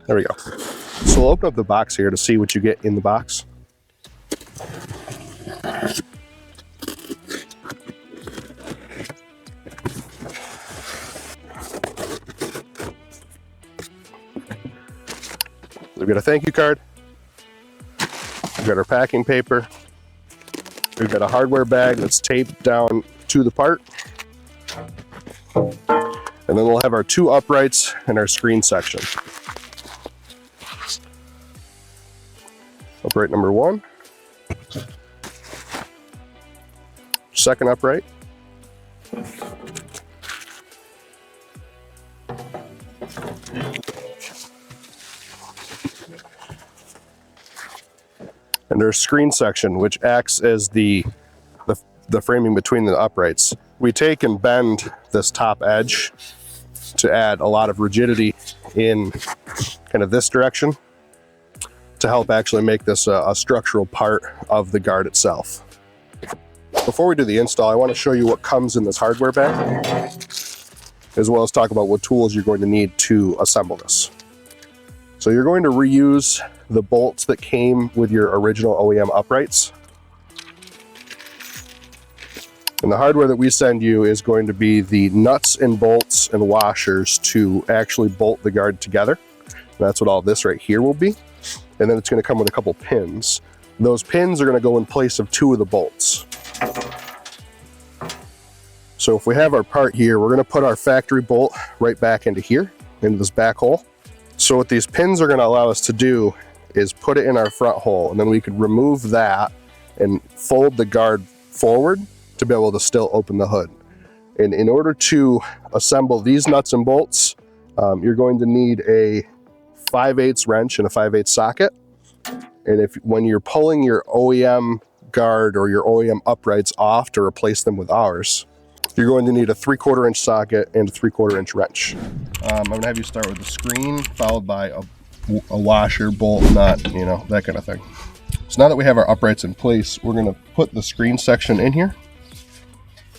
There we go. So we'll open up the box here to see what you get in the box. We've got a thank you card. We've got our packing paper. We've got a hardware bag that's taped down to the part. And then we'll have our 2 uprights and our screen section. Upright number 1. Second upright. And there's screen section, which acts as the framing between the uprights. We take and bend this top edge to add a lot of rigidity in kind of this direction to help actually make this a structural part of the guard itself. Before we do the install, I want to show you what comes in this hardware bag, as well as talk about what tools you're going to need to assemble this. So you're going to reuse the bolts that came with your original OEM uprights. And the hardware that we send you is going to be the nuts and bolts and washers to actually bolt the guard together. And that's what all this right here will be. And then it's going to come with a couple pins. Those pins are going to go in place of 2 of the bolts. So if we have our part here, we're going to put our factory bolt right back into here, into this back hole. So what these pins are going to allow us to do is put it in our front hole, and then we could remove that and fold the guard forward to be able to still open the hood. And in order to assemble these nuts and bolts, you're going to need a 5/8 wrench and a 5/8 socket. And when you're pulling your OEM guard or your OEM uprights off to replace them with ours, you're going to need a 3/4 inch socket and a 3/4 inch wrench. I'm going to have you start with the screen, followed by a washer, bolt, nut, you know, that kind of thing. So now that we have our uprights in place, we're going to put the screen section in here,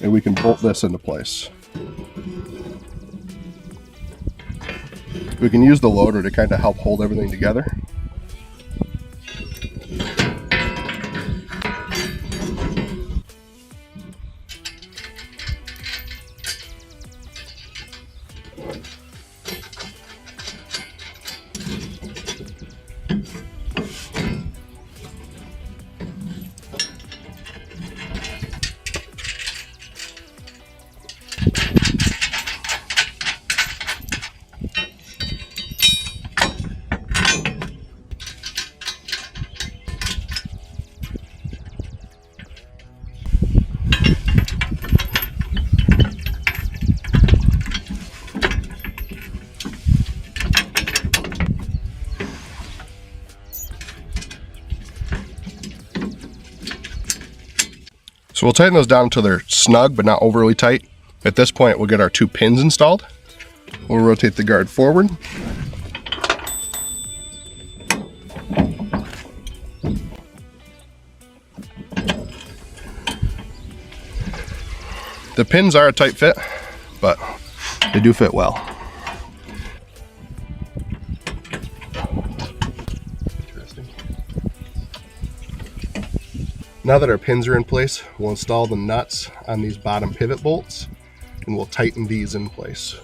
and we can bolt this into place. We can use the loader to kind of help hold everything together. So we'll tighten those down until they're snug but not overly tight. At this point, we'll get our 2 pins installed. We'll rotate the guard forward. The pins are a tight fit, but they do fit well. Now that our pins are in place, we'll install the nuts on these bottom pivot bolts, and we'll tighten these in place.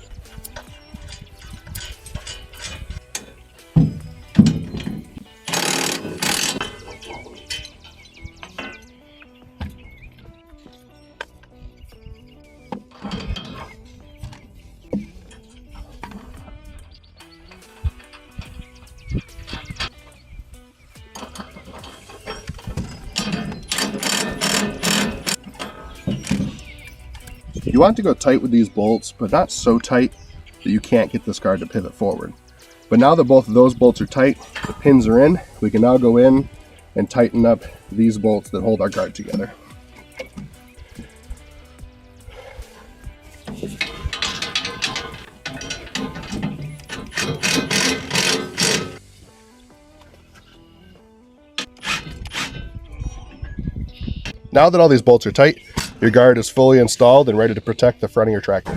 You want to go tight with these bolts, but not so tight that you can't get this guard to pivot forward. But now that both of those bolts are tight, the pins are in, we can now go in and tighten up these bolts that hold our guard together. Now that all these bolts are tight, your guard is fully installed and ready to protect the front of your tractor.